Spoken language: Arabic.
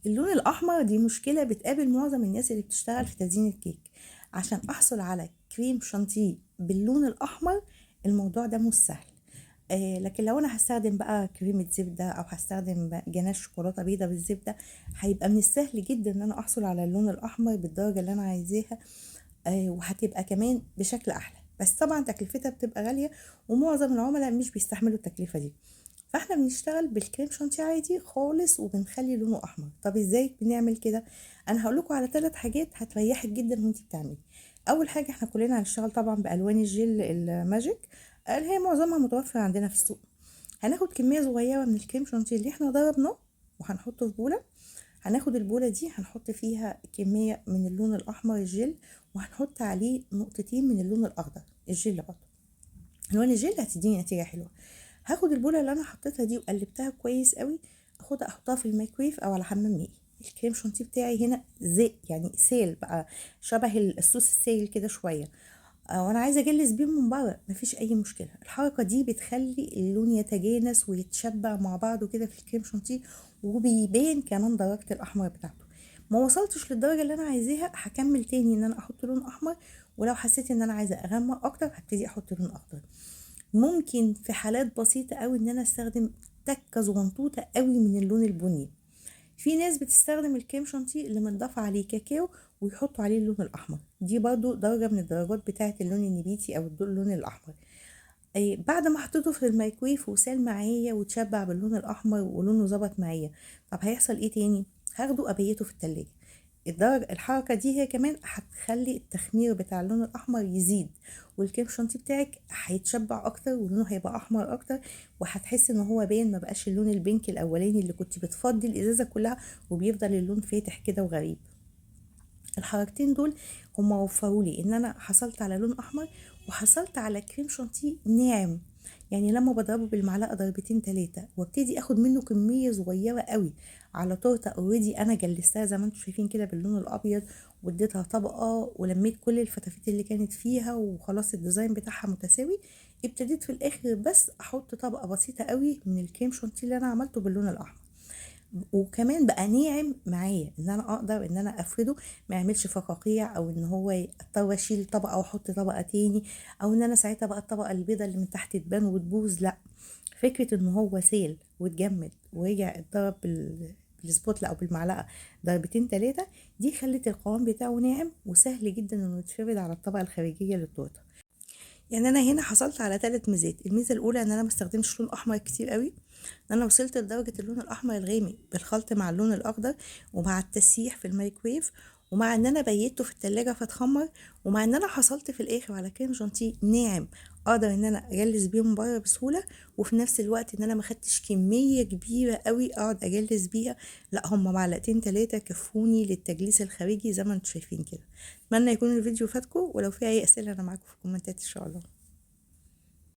اللون الأحمر دي مشكلة بتقابل معظم الناس اللي بتشتغل في تزيين الكيك. عشان أحصل على كريم شانتيه باللون الأحمر، الموضوع ده مش سهل. لكن لو أنا هستخدم بقى كريمة زبدة أو هستخدم جناش شوكولاتة بيضة بالزبدة، هيبقى من السهل جدا إن أنا أحصل على اللون الأحمر بالدرجة اللي أنا عايزاها. وهتبقى كمان بشكل أحلى، بس طبعا تكلفتها بتبقى غالية، ومعظم العملاء مش بيستحملوا التكلفة دي. فاحنا بنشتغل بالكريم شانتيه عادي خالص وبنخلي لونه احمر. طب ازاي بنعمل كده؟ انا هقول لكم على 3 حاجات هتريحك جدا وانتي بتعملي. اول حاجه، احنا كلنا هنشتغل طبعا بالوان الجل الماجيك اللي هي معظمها متوفر عندنا في السوق. هناخد كميه صغيره من الكريم شانتيه اللي احنا ضربناه وهنحطه في بوله. هناخد البوله دي هنحط فيها كميه من اللون الاحمر الجل، وهنحط عليه نقطتين من اللون الاخضر الجل برضه. الوان الجل هتديني نتيجه حلوه. هاخد البوله اللي انا حطيتها دي وقلبتها كويس قوي، اخدها احطها في الميكرويف او على حمام مائي. الكريم شانتيه بتاعي هنا زي يعني سيل بقى، شبه الصوص السائل كده شويه. وانا عايزه اجلس بيه من بره، مفيش اي مشكله. الحركه دي بتخلي اللون يتجانس ويتشبع مع بعضه كده في الكريم شانتيه، وبيبان كمان درجه الاحمر بتاعته. ما وصلتش للدرجه اللي انا عايزاها، هكمل تاني ان انا احط لون احمر، ولو حسيت ان انا عايزه اغمق اكتر هبتدي احط لون اخضر. ممكن في حالات بسيطة قوي ان انا استخدم تكة صغنطوطة قوي من اللون البني. في ناس بتستخدم الكريم شانتيه اللي متضاف عليه كاكاو ويحطوا عليه اللون الاحمر، دي برضو درجة من الدرجات بتاعة اللون النبيتي او اللون الاحمر. بعد ما حطيته في الميكرويف وسال معايا وتشبع باللون الاحمر ولونه ظبط معايا، طب هيحصل ايه تاني؟ هاخده ابيته في التلاجة. الحركة دي هي كمان هتخلي التخمير بتاع اللون الأحمر يزيد، والكريم شانتيه بتاعك هيتشبع أكتر ولونه هيبقى أحمر أكتر، وهتحس إن هو باين، ما بقاش اللون البينك الأولاني اللي كنت بتفضي الإزازة كلها وبيفضل اللون فاتح كده وغريب. الحركتين دول هما وفروا لي ان انا حصلت على لون احمر، وحصلت على كريم شانتيه ناعم. يعني لما بضربه بالمعلقه ضربتين 3 وابتدي اخد منه كميه صغيره قوي على تورته اوريدي انا جلستها زي ما انتم شايفين كده باللون الابيض، واديتها طبقه ولميت كل الفتافيت اللي كانت فيها وخلاص الديزاين بتاعها متساوي. ابتديت في الاخر بس احط طبقه بسيطه قوي من الكريم شانتيه اللي انا عملته باللون الاحمر، وكمان بقى ناعم معايا ان انا اقدر ان انا افرده، ما يعملش فقاقيع او ان هو اضطر اشيل طبقه واحط طبقه تاني، او ان انا ساعتها بقى الطبقه البيضاء اللي من تحت تبان وتبوظ. لا، فكره ان هو سيل واتجمد ورجع اتضرب بالسبوتلا او بالمعلقه ضربتين 3، دي خلت القوام بتاعه ناعم وسهل جدا انه يتفرد على الطبقه الخارجيه للتورته. يعني انا هنا حصلت على 3 ميزات. الميزه الاولى ان انا ما استخدمتش لون احمر كتير قوي، ان انا وصلت لدرجه اللون الاحمر الغامق بالخلط مع اللون الاخضر، ومع التسييح في الميكرويف، ومع ان انا بيته في التلاجة فاتخمر، ومع ان انا حصلت في الاخر على كريم شانتيه ناعم اقدر ان انا اجلس بيه من بره بسهوله، وفي نفس الوقت ان انا ما خدتش كميه كبيره قوي اقعد اجلس بيها. لا، هما معلقتين 3 كفوني للتجليس الخارجي زي ما انتم شايفين كده. اتمنى يكون الفيديو فاتكم، ولو في اي اسئله انا معاكم في الكومنتات ان شاء الله.